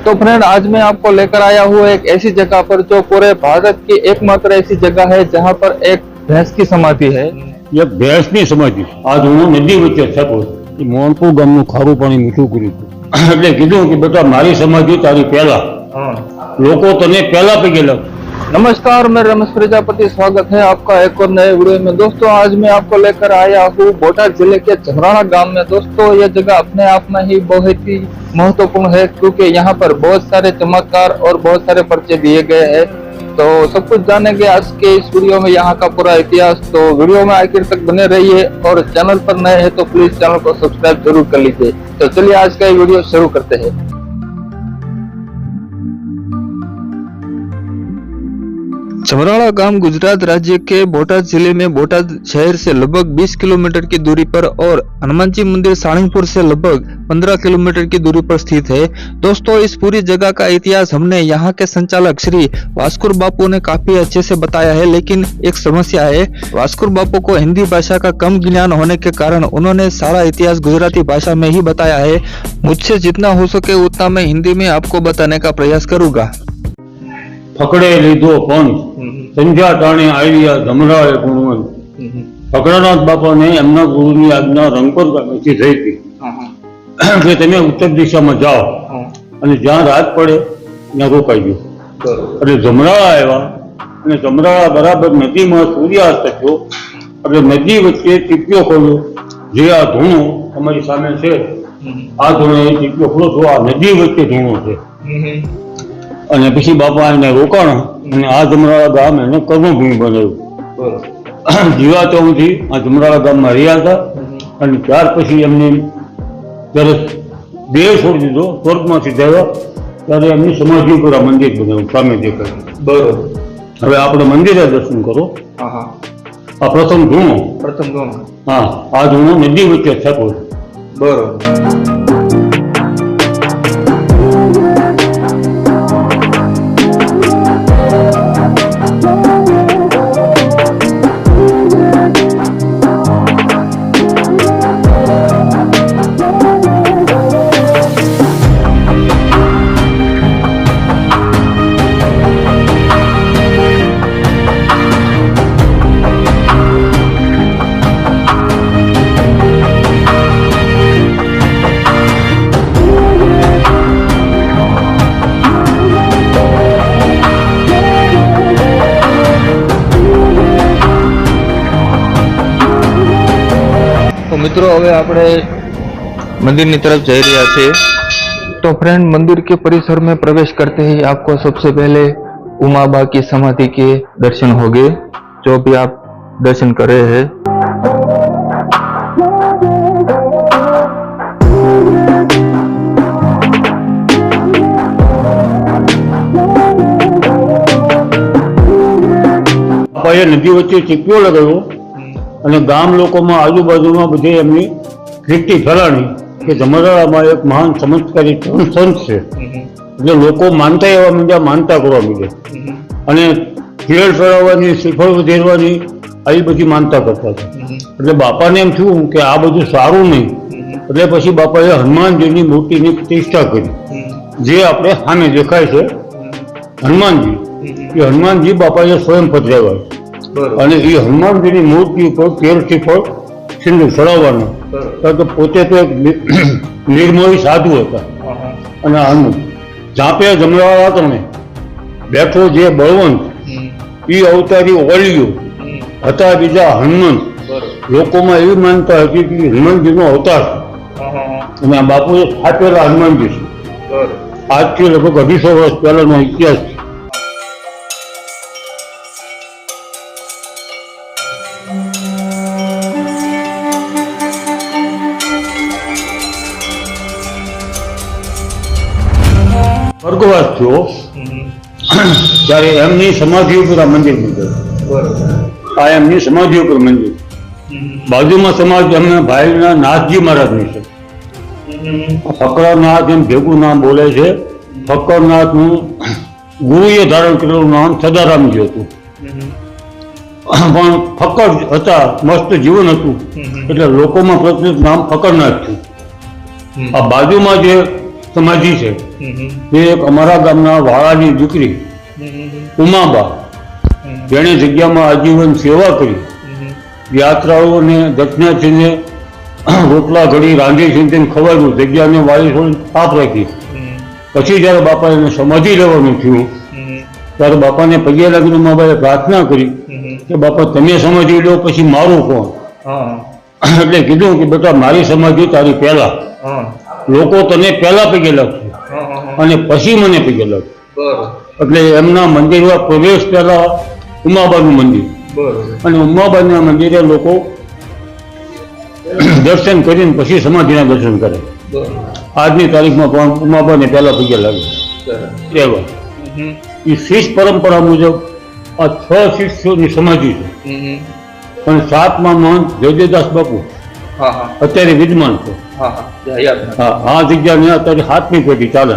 तो फ्रेंड आज मैं आपको लेकर आया हूँ एक ऐसी जगह पर जो पूरे भारत की एकमात्र ऐसी जगह है जहाँ पर एक भैंस की समाधि है। ये भैंसनी समाधि आज હું નદી વચ્ચે થતો મોનપુર ગામનું ખારું પાણી મીઠું કર્યું હતું એટલે કીધું કે બેટા મારી સમાધિ તારી પહેલા લોકો તને પહેલા પગેલા। नमस्कार, मैं रमेश प्रजापति, स्वागत है आपका एक और नए वीडियो में। दोस्तों आज मैं आपको लेकर आया हूँ बोटाद जिले के झमराड़ा गांव में। दोस्तों ये जगह अपने आप में ही बहुत ही महत्वपूर्ण है क्योंकि यहाँ पर बहुत सारे चमत्कार और बहुत सारे पर्चे दिए गए हैं। तो सब कुछ जानेंगे आज के इस वीडियो में, यहाँ का पूरा इतिहास। तो वीडियो में आखिर तक बने रहिए और चैनल पर नए हैं तो प्लीज चैनल को सब्सक्राइब जरूर कर लीजिए। तो चलिए आज का ये वीडियो शुरू करते हैं। झमराड़ा गांव गुजरात राज्य के बोटाद जिले में बोटाद शहर से लगभग 20 किलोमीटर की दूरी पर और हनुमान जी मंदिर साणंगपुर से लगभग 15 किलोमीटर की दूरी पर स्थित है। दोस्तों इस पूरी जगह का इतिहास हमने यहाँ के संचालक श्री वास्कुर बापू ने काफी अच्छे से बताया है, लेकिन एक समस्या है। वास्कुर बापू को हिंदी भाषा का कम ज्ञान होने के कारण उन्होंने सारा इतिहास गुजराती भाषा में ही बताया है। मुझसे जितना हो सके उतना मैं हिंदी में आपको बताने का प्रयास करूंगा। ફકડે લીધો પણ સંધ્યા ટાણે આવ્યા ધમરાળે ગુણવંત। ફકડાનાથ બાપાને એમના ગુરુની આજ્ઞા રંગપર ગામેથી થઈ હતી કે તમે ઉત્તર દિશામાં જાઓ અને જ્યાં રાત પડે ત્યાં રોકાઈ ગયો। એટલે ધમરાળા આવ્યા અને ધમરાળા બરાબર નદીમાં સૂર્યાસ્ત થયો એટલે નદી વચ્ચે ટીપ્યો ખોલ્યો। જે આ ધૂણો તમારી સામે છે આ ધૂણો એ ટીપ્યો ખોલો છો, આ નદી વચ્ચે ધૂણો છે। અને પછી બાપા એને રોકાણા અને આ જમરાળા ગામ એને કર્મભૂમિ બનાવ્યું। જીવાતોથી આ જમરાળા ગામમાં રહ્યા હતા અને ત્યાર પછી એમને જ્યારે દેહ છોડી દીધો, સ્વર્ગમાંથી થયા ત્યારે એમની સમાધિ ઉપર આ મંદિર બનાવ્યું સામે દેખાય। બરોબર, હવે આપણે મંદિરે દર્શન કરો। આ પ્રથમ ધૂણો, હા આ ધૂણો નદી વચ્ચે થતો। બરોબર। तो मित्रों હવે આપણે मंदिर की तरफ जा रहा थे। तो फ्रेंड मंदिर के परिसर में प्रवेश करते ही आपको सबसे पहले उमाबा की समाधि के दर्शन होंगे, जो भी आप दर्शन कर रहे हैं। નદી વચ્ચે ચીપિયો લગાવ્યો અને ગામ લોકોમાં આજુબાજુમાં બધે એમની કીર્તિ ફેલાણી કે ધમરાળામાં એક મહાન ચમત્કારી સંત છે। એટલે લોકો માનતા એવા માંડ્યા, માનતા કરવા માંડ્યા અને ખેલ ફેરવવાની, શ્રીફળ વધેરવાની આવી બધી માનતા કરતા હતા। એટલે બાપાને એમ થયું કે આ બધું સારું નહીં, એટલે પછી બાપાએ હનુમાનજીની મૂર્તિની પ્રતિષ્ઠા કરી, જે આપણે સામે દેખાય છે હનુમાનજી। એ હનુમાનજી બાપાએ સ્વયં પધરાવ્યા અને એ હનુમાનજીની મૂર્તિ ઉપર તેલથી ફળ સિંદૂર ચડાવવાનું, કારણ કે પોતે તો એક નિર્મોહી સાધુ હતા। અને હનુમાન ઝાંપે જમરાળા તમે બેઠો જે બળવંત એ અવતારી ઓલિયો હતા બીજા હનુમંત। લોકોમાં એવી માનતા હતી કે હનુમાનજીનો અવતાર અને આ બાપુએ સ્થાપેલા હનુમાનજી છે। આજથી લગભગ 250 વર્ષ પહેલાનો ઇતિહાસ છે। સ્વર્ગવાસ થયો ત્યારે એમની સમાધિ ઉપર આ મંદિર બંધાયું। આ એમની સમાધિ ઉપર મંદિર, બાજુમાં સમાધિ એમના ભાઈના નાથજી મહારાજની છે। ફકરનાથ એમ ભેગું નામ બોલે છે। ફકરનાથનું ગુરુએ ધારણ કરેલું નામ સદારામજી હતું, પણ ફકર હતા, મસ્ત જીવન હતું એટલે લોકોમાં પ્રચલિત નામ ફકરનાથ થયું। આ બાજુમાં જે સમાધિ છે. એ એક અમારા ગામના વાળાની દીકરી ઉમાબા, જેણે જગ્યામાં આજીવન સેવા કરી, યાત્રાળુઓને દક્ષિણાથીને રોટલા ઘડી રાંધી ચીંધીને ખવાયું, જગ્યાને વાળી થોડી સાફ રાખી. પછી જ્યારે બાપા એને સમાધિ લેવાનું થયું ત્યારે બાપાને પગે લાગીને ઉમાબાએ પ્રાર્થના કરી કે બાપા તમે સમાધિ લો પછી મારું કોણ. એટલે કીધું કે બેટા મારી સમાધિ તારી પહેલા, લોકો તને પહેલા પગે લાગશે અને પછી મને પગે લાગશે. એટલે એમના મંદિરમાં પ્રવેશ પહેલા ઉમાબાનું મંદિર, અને ઉમાબાના મંદિરે લોકો દર્શન કરીને પછી સમાધિના દર્શન કરે. આજની તારીખમાં પણ ઉમાબાને પહેલા પગે લાગે એવા. એ શિષ્ય પરંપરા મુજબ આ 6 શિષ્યોની સમાધિ છે. અને 7મા મહંત જયદેવદાસ બાપુ અત્યારે વિદ્યમાન છે. આ જગ્યાને અત્યારે 7મી પેઢી ચાલે.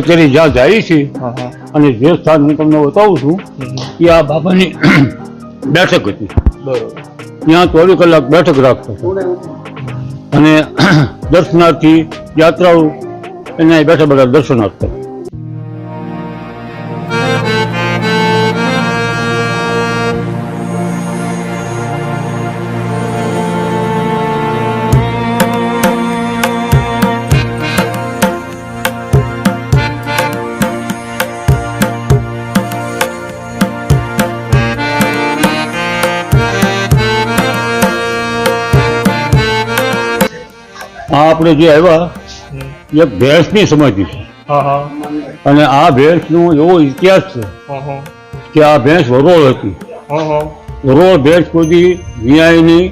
અત્યારે જ્યાં જાય છે અને જે સ્થાન હું તમને બતાવું છું કે આ બાબાની બેઠક હતી. ત્યાં 24 કલાક બેઠક રાખતા હતા અને દર્શનાર્થી યાત્રાળુ એના બેઠા બધા દર્શન આપતા. આ આપણે જે આવ્યા એક ભેંસની સમાધિ છે, અને આ ભેંસનો એવો ઇતિહાસ છે કે આ ભેંસ વરોળ હતી. વરોળ ભેંસ કોઈ વિયાયની,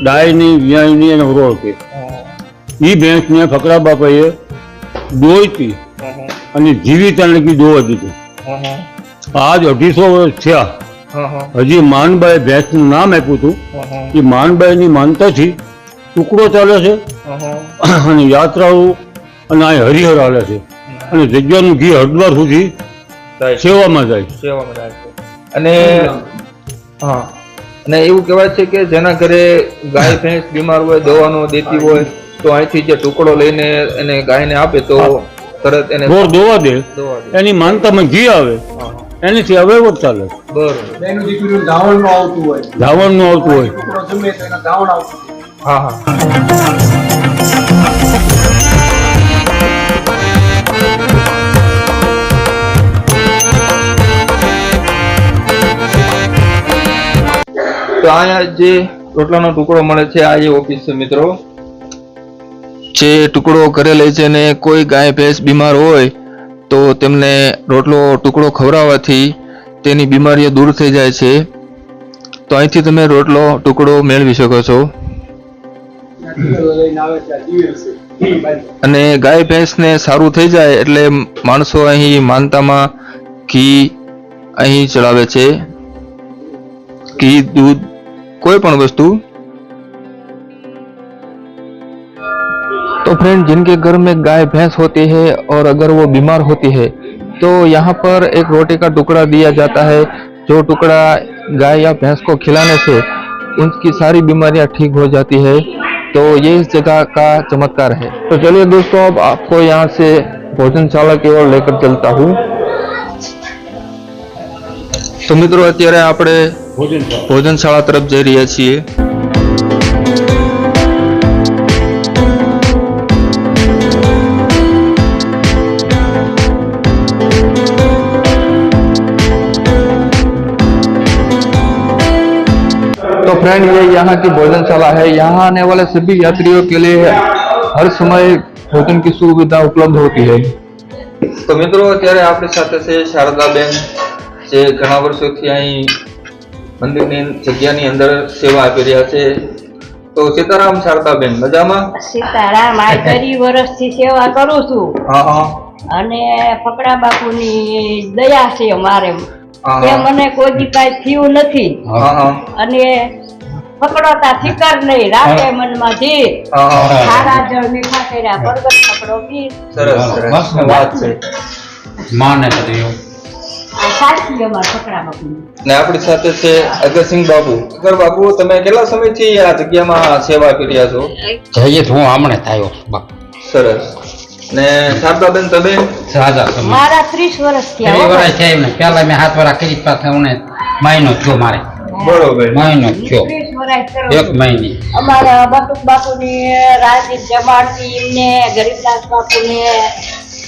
ડાયની, વિયાયની અને વરોળ હતી. એ ભેંસને ફકરા બાપાએ દોઈતી અને જીવિત લગી દોવા દીધી. આજ 250 વર્ષ થયા. હજી માનબાઈ ભેંસનું નામ આપ્યું હતું. એ માનબાઈની માનતાથી ટુકડો ચાલે છે અને યાત્રાઓ અને આ હરિહર હાલે છે અને જગ્યાનું ઘી હરિદ્વાર સુધી સેવામાં જાય છે. અને હા, અને એવું કહેવાય છે કે જેના ઘરે ગાય ભેંસ બીમાર હોય, દવાનો દેતી હોય, તો અહીંથી જે ટુકડો લઈને એને ગાયને આપે તો તરત એને દોવા દે. એની માનતામાં ઘી આવે, એનાથી અવેવટ ચાલે. બરોબર. ધાવણનું આવતું હોય. હા. તો અહીંયા જે રોટલાનો ટુકડો મળે છે, આ જે ઓફિસ છે મિત્રો, જે ટુકડો ઘરે લે છે ને કોઈ ગાય ભેંસ બીમાર હોય તો તેમને રોટલો ટુકડો ખવડાવવાથી તેની બીમારીઓ દૂર થઈ જાય છે. તો અહીંથી તમે રોટલો ટુકડો મેળવી શકો છો. અને ગાય ભેંસને સારું થઈ જાય એટલે માણસો અહીં માનતામાં ઘી અહીં ચડાવે છે. घी, दूध, कोई पण वस्तु। तो फ्रेंड, जिनके घर में गाय भैंस होती है और अगर वो बीमार होती है तो यहाँ पर एक रोटी का टुकड़ा दिया जाता है, जो टुकड़ा गाय या भैंस को खिलाने से उनकी सारी बीमारियां ठीक हो जाती है। तो ये इस जगह का चमत्कार है। तो चलिए दोस्तों, अब आपको यहाँ से भोजनशाला की ओर लेकर चलता हूँ। तो मित्रों, અત્યારે આપણે ભોજનશાળા તરફ જઈ રહ્યા છીએ। तो फ्रेंड ये यहाँ की भोजनशाला है। यहाँ आने वाले सभी यात्रियों के लिए हर समय भोजन की सुविधा उपलब्ध होती है। तो મિત્રો અત્યારે આપણી સાથે છે શારદાબેન, જે ઘણા વર્ષોથી અહીં મંદિરની જગ્યાની અંદર સેવા આપી રહ્યા છે। તો સીતારામ શારદાબેન, મજામાં? સીતારામ, આ 30 વર્ષથી સેવા કરું છું હા હા અને ફકડા બાપુની દયા છે મારે હા કે મને કોઈ દી કાંઈ થયું નથી હા હા અને ફકડોતા ફિકર નહીં, રાખે મનમાં જીત, હા હા ખારા જળ મીઠા કર્યા, બરગદ ફકડો પી, સરસ સરસ વાત છે। માને કર્યો આ સાચી અમાર ફકડા બાપુની। ને આપણી સાથે છે અગરસિંહ બાપુ। અગર બાપુ, તમે કેટલા સમયથી આ જગ્યામાં સેવા આપી રહ્યા છો? જઈએ હું હમણે થયો સરસ। ને શારદાબેન, તમે? રાજા મારા 30 વર્ષ થયા હો। વર્ષ છે એમને પહેલા મેં 7 વર્ષ કરી પાછા હું મહિનો થયો મારે બરોબર। મહિનો થયો 30 વર્ષ કરું એક છું। મહિને અમારા બટુક બાપુની રાજી જમાડતી, એમને ગરીબદાસ બાપુને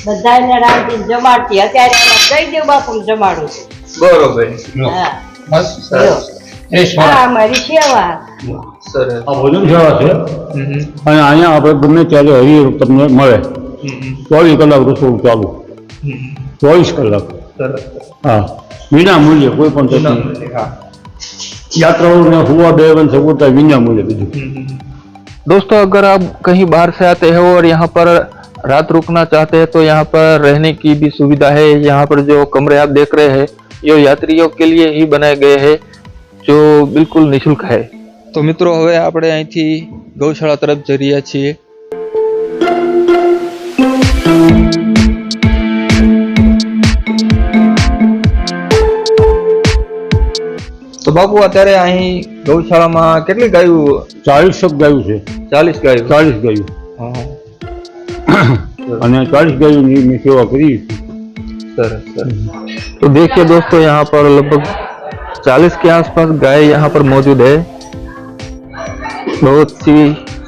બધાને રાજી જમાડતી, અત્યારે જયદેવ બાપુને જમાડું છું। બરોબર। હા, બસ સરસ આ અમારી સેવા। સરસ। આ ભોજન સેવા છે હમ અને અહીંયા આપણે ગમે ત્યારે હરિહર તમને મળે હમ 24 કલાક રસોડું ચાલુ હમ 24 કલાક સરસ। हाँ बिना मूल्य कोई पण बिना नहीं। मूल्य, हाँ। यात्राओं ने हुआ बेवन सगुरता बिना मूल्य बिजू। दोस्तों, अगर आप कहीं बाहर से आते हैं और यहाँ पर रात रुकना चाहते हैं तो यहाँ पर रहने की भी सुविधा है। यहाँ पर जो कमरे आप देख रहे हैं ये यात्रियों के लिए ही बनाए गए हैं, जो बिल्कुल निःशुल्क है। तो मित्रों, હવે આપણે અહીંથી ગૌશાળા તરફ જઈ રહ્યા છીએ। તો બાપુ, અત્યારે અહીં ગૌશાળામાં કેટલી ગાયો? 40 ગાયું છે 40 ગાયો। 40 ગાયું હા હા અને 40 ગાયોની મેં સેવા કરી। સરસ સરસ। तो देखिए दोस्तों, यहाँ पर लगभग 40 के आसपास गाय यहाँ पर मौजूद है। बहुत सी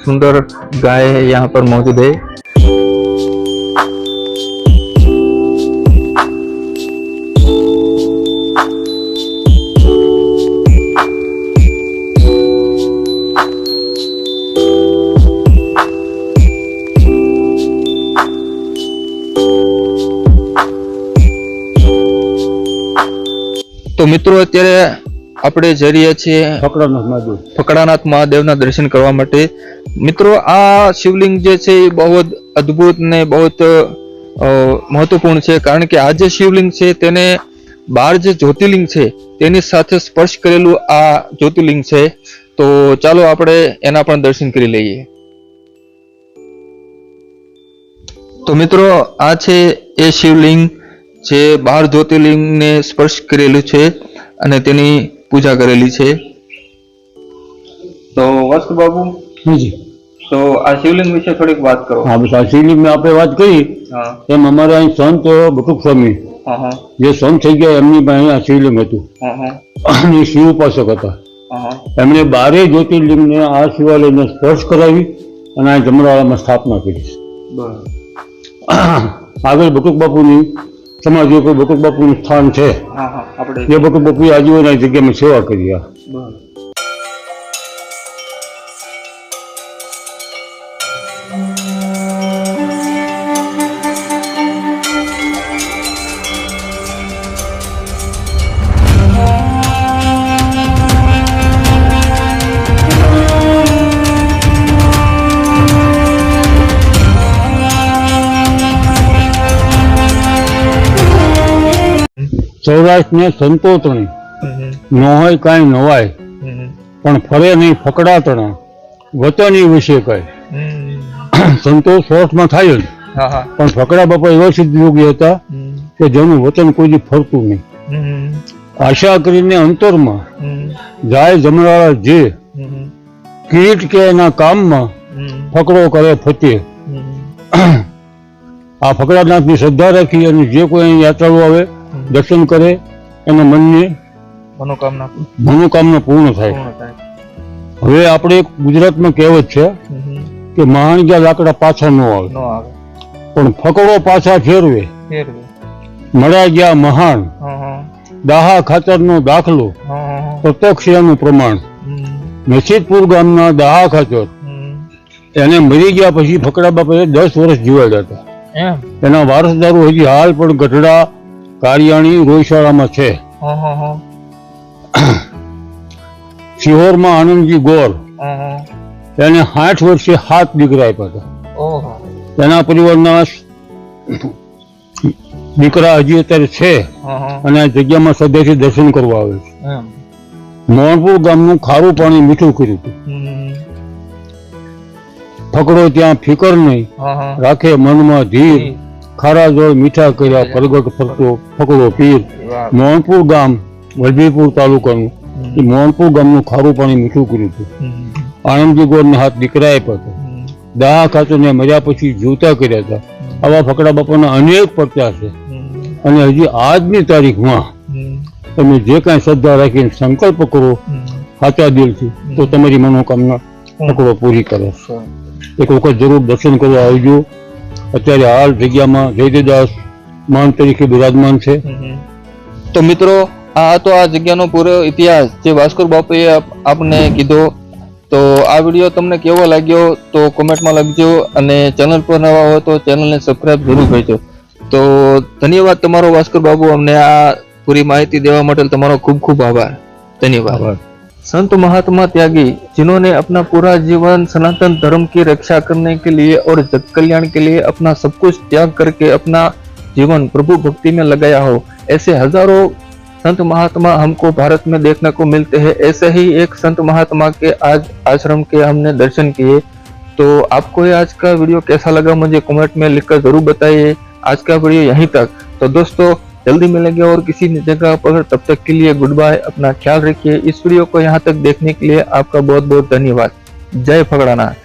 सुंदर गाय है यहाँ पर मौजूद है। તો મિત્રો, અત્યારે આપણે જઈ રહ્યા છીએ ફકડાનાથ મહાદેવ ફકડાનાથ મહાદેવના દર્શન કરવા માટે। મિત્રો, આ શિવલિંગ જે છે એ બહુ જ અદ્ભુત ને બહુ મહત્વપૂર્ણ છે, કારણ કે આ જે શિવલિંગ છે તેને 12 જે જ્યોતિર્લિંગ છે તેની સાથે સ્પર્શ કરેલું આ જ્યોતિર્લિંગ છે। તો ચાલો આપણે એના પણ દર્શન કરી લઈએ। તો મિત્રો, આ છે એ શિવલિંગ જે 12 જ્યોતિર્લિંગને સ્પર્શ કરેલું છે અને તેની પૂજા કરેલી છે। તો વસ્તુ બાપુ, જી તો આ શિવલિંગ વિશે થોડીક વાત કરો। હા બસ આ શિવલિંગની આપણે વાત કરી હા એમ અમારે અહીં સંત બટુક સ્વામી હા હા જે સંત થઈ ગયા એમની પાસે આ શિવલિંગ હતું હા હા અને શિવ ઉપાસક હતા। હા એમણે 12 જ્યોતિર્લિંગને આ શિવાલયને સ્પર્શ કરાવી અને આ જમરાળામાં સ્થાપના કરી। બરાબર। આગળ બટુક બાપુની સમાધિ ઉપર બટુક બાપુનું સ્થાન છે। હા હા આપણે એ બટુક બાપુએ આજીવન આ જગ્યામાં સેવા કરી। બરાબર। સૌરાષ્ટ્રને સંતોષણી ન હોય કાંઈ નવાય પણ ફરે નહીં ફકડાતણા વતની વિશે કઈ સંતોષ સોઠમાં થાય જ હા હા પણ ફકડા બાપા એવા સિદ્ધ યોગી હતા કે જેનું વતન કોઈ દી ફરતું નહીં। આશા કરીને અંતરમાં જાય જમરાળા જે કીટ કે એના કામમાં ફકડો કરે ફતે। આ ફકડાનાથની શ્રદ્ધા રાખી અને જે કોઈ અહીં યાત્રાળુ આવે દર્શન કરે એના મનની મનોકામના પૂર્ણ થાય। હવે આપણે ગુજરાતમાં કહેવત છે કે મહાન ગયા લાકડા પાછા ન આવે પણ ફકડો પાછા ફેરવે મળ્યા ગયા મહાન। દાહા ખાતરનો દાખલો પ્રત્યક્ષ એનું પ્રમાણ। નસીબપુર ગામના દાહા ખાચર એને મરી ગયા પછી ફકડા બાપાએ 10 વર્ષ જીવાડ્યા હતા. એના વારસદારો હજી હાલ પણ ગઢડા, કારિયાણી, રોયશાળામાં છે. શિહોરમાં આનંદજી ગોર એને 60 વર્ષે 7 દીકરા આપ્યા હતા. તેના પરિવારના દીકરા હજી અત્યારે છે અને આ જગ્યામાં સદેથી દર્શન કરવા આવે છે. મોહનપુર ગામનું ખારું પાણી મીઠું કર્યું હતું. ફકડો ત્યાં ફિકર નહીં, રાખે મનમાં ધીર, ખારા જળ મીઠા કર્યા પ્રગટ ફરતો ફકડો પીર. મોહનપુર ગામ વલભીપુર તાલુકાનું એ મોહનપુર ગામનું ખારું પાણી મીઠું કર્યું હતું. આનંદજી ગોરને 7 દીકરા આપ્યા હતા. દાહા ખાચરને મર્યા પછી જીવતા કર્યા હતા. આવા ફકડા બાપાના અનેક પરચા છે અને હજી આજની તારીખમાં તમે જે કાંઈ શ્રદ્ધા રાખીને સંકલ્પ કરો સાચા દિલથી તો તમારી મનોકામના ફકડો પૂરી કરે. એક વખત જરૂર દર્શન કરવા આવજો. અત્યારે હાલ જગ્યામાં જયદેવદાસ માન તરીકે બિરાજમાન છે. તો મિત્રો આ તો આ જગ્યાનો પૂરો ઇતિહાસ જે ભાસ્કર બાપુએ આપને કીધો. તો આ વિડીયો તમને કેવો લાગ્યો તો કોમેન્ટમાં લખજો અને ચેનલ પર નવા હોય તો ચેનલને સબસ્ક્રાઇબ જરૂર કરજો. તો ધન્યવાદ તમારો ભાસ્કર બાબુ, અમને આ પૂરી माहिती देवा માટે તમારો खूब खूब आभार. धन्यवाद. संत महात्मा त्यागी जिन्होंने अपना पूरा जीवन सनातन धर्म की रक्षा करने के लिए और जग कल्याण के लिए अपना सब कुछ त्याग करके अपना जीवन प्रभु भक्ति में लगाया हो, ऐसे हजारों संत महात्मा हमको भारत में देखने को मिलते हैं. ऐसे ही एक संत महात्मा के आज आश्रम के हमने दर्शन किए. तो आपको ये आज का वीडियो कैसा लगा मुझे कमेंट में लिखकर जरूर बताइए. आज का वीडियो यहीं तक. तो दोस्तों जल्दी मिलेंगे और किसी जगह पर. तब तक के लिए गुड बाय. अपना ख्याल रखिए. इस वीडियो को यहाँ तक देखने के लिए आपका बहुत बहुत धन्यवाद. जय फगड़ानाथ.